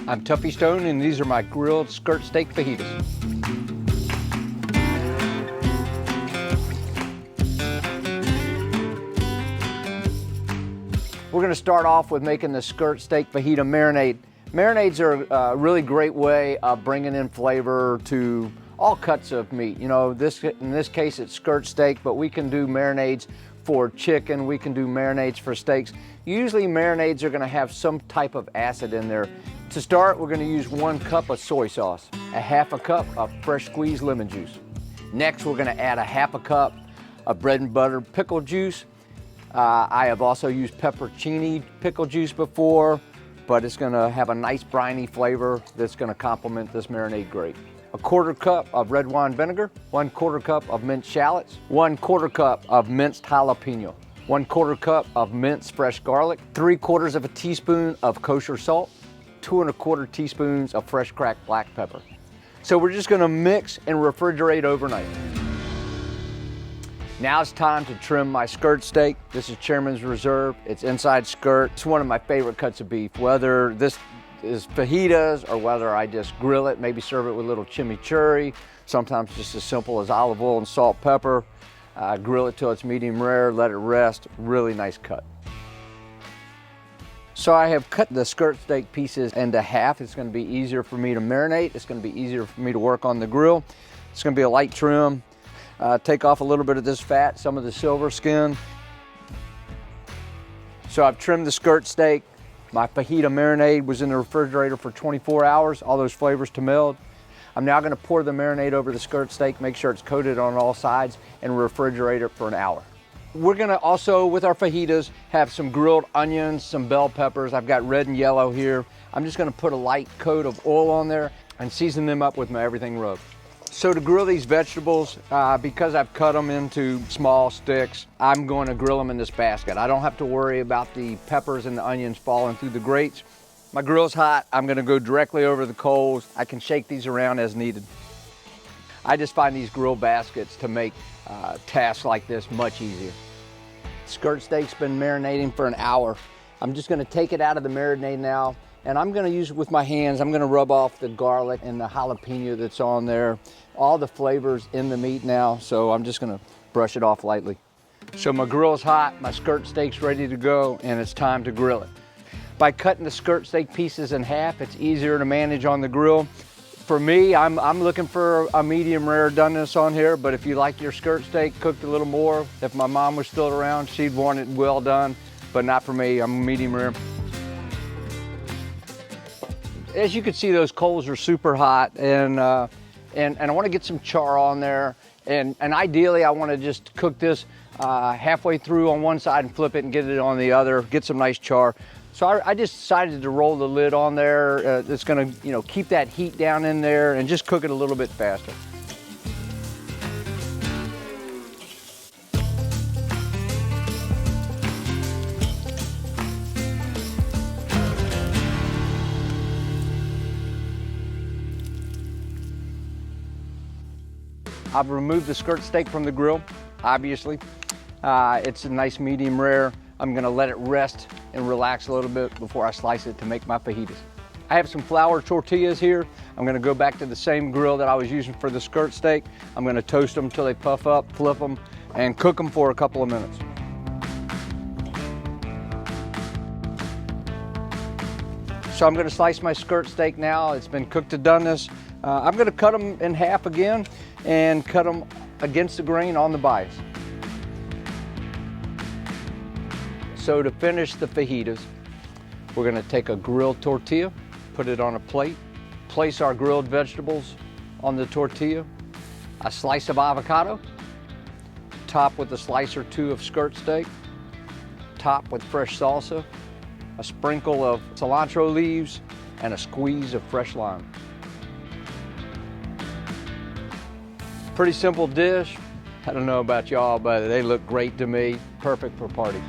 I'm Tuffy Stone, and these are my grilled skirt steak fajitas. We're going to start off with making the skirt steak fajita marinade. Marinades are a really great way of bringing in flavor to all cuts of meat. You know, in this case it's skirt steak, but we can do marinades for chicken, we can do marinades for steaks. Usually marinades are going to have some type of acid in there. To start, we're going to use 1 cup of soy sauce, a half a cup of fresh squeezed lemon juice. Next, we're going to add a half a cup of bread and butter pickle juice. I have also used pepperoncini pickle juice before, but it's going to have a nice briny flavor that's going to complement this marinade great. A 1/4 cup of red wine vinegar, 1/4 cup of minced shallots, 1/4 cup of minced jalapeno, 1/4 cup of minced fresh garlic, 3/4 of a teaspoon of kosher salt, 2 1/4 teaspoons of fresh cracked black pepper. So we're just going to mix and refrigerate overnight. Now it's time to trim my skirt steak. This is Chairman's Reserve. It's inside skirt. It's one of my favorite cuts of beef. Whether this is fajitas or whether I just grill it, maybe serve it with a little chimichurri, sometimes just as simple as olive oil and salt, pepper. Grill it till it's medium rare, let it rest. Really nice cut. So I have cut the skirt steak pieces into half. It's going to be easier for me to marinate. It's going to be easier for me to work on the grill. It's going to be a light trim. Take off a little bit of this fat, some of the silver skin. So I've trimmed the skirt steak. My fajita marinade was in the refrigerator for 24 hours, all those flavors to meld. I'm now going to pour the marinade over the skirt steak, make sure it's coated on all sides, and refrigerate it for an hour. We're going to also, with our fajitas, have some grilled onions, some bell peppers. I've got red and yellow here. I'm just going to put a light coat of oil on there and season them up with my everything rub. So to grill these vegetables, because I've cut them into small sticks, I'm going to grill them in this basket. I don't have to worry about the peppers and the onions falling through the grates. My grill's hot. I'm going to go directly over the coals. I can shake these around as needed. I just find these grill baskets to make tasks like this much easier. Skirt steak's been marinating for an hour. I'm just going to take it out of the marinade now, and I'm going to use it with my hands. I'm going to rub off the garlic and the jalapeno that's on there, all the flavors in the meat now, so I'm just going to brush it off lightly. So my grill's hot, my skirt steak's ready to go, and it's time to grill it. By cutting the skirt steak pieces in half, it's easier to manage on the grill. For me, I'm looking for a medium rare doneness on here, but if you like your skirt steak cooked a little more, if my mom was still around, she'd want it well done, but not for me. I'm medium rare. As you can see, those coals are super hot, and I want to get some char on there, and ideally I want to just cook this halfway through on one side and flip it and get it on the other, get some nice char. So I just decided to roll the lid on there. It's going to, keep that heat down in there and just cook it a little bit faster. I've removed the skirt steak from the grill, obviously. It's a nice medium rare. I'm gonna let it rest and relax a little bit before I slice it to make my fajitas. I have some flour tortillas here. I'm gonna go back to the same grill that I was using for the skirt steak. I'm gonna toast them until they puff up, flip them, and cook them for a couple of minutes. So I'm gonna slice my skirt steak now. It's been cooked to doneness. I'm gonna cut them in half again and cut them against the grain on the bias. So to finish the fajitas, we're going to take a grilled tortilla, put it on a plate, place our grilled vegetables on the tortilla, a slice of avocado, top with a slice or two of skirt steak, top with fresh salsa, a sprinkle of cilantro leaves, and a squeeze of fresh lime. Pretty simple dish. I don't know about y'all, but they look great to me. Perfect for parties.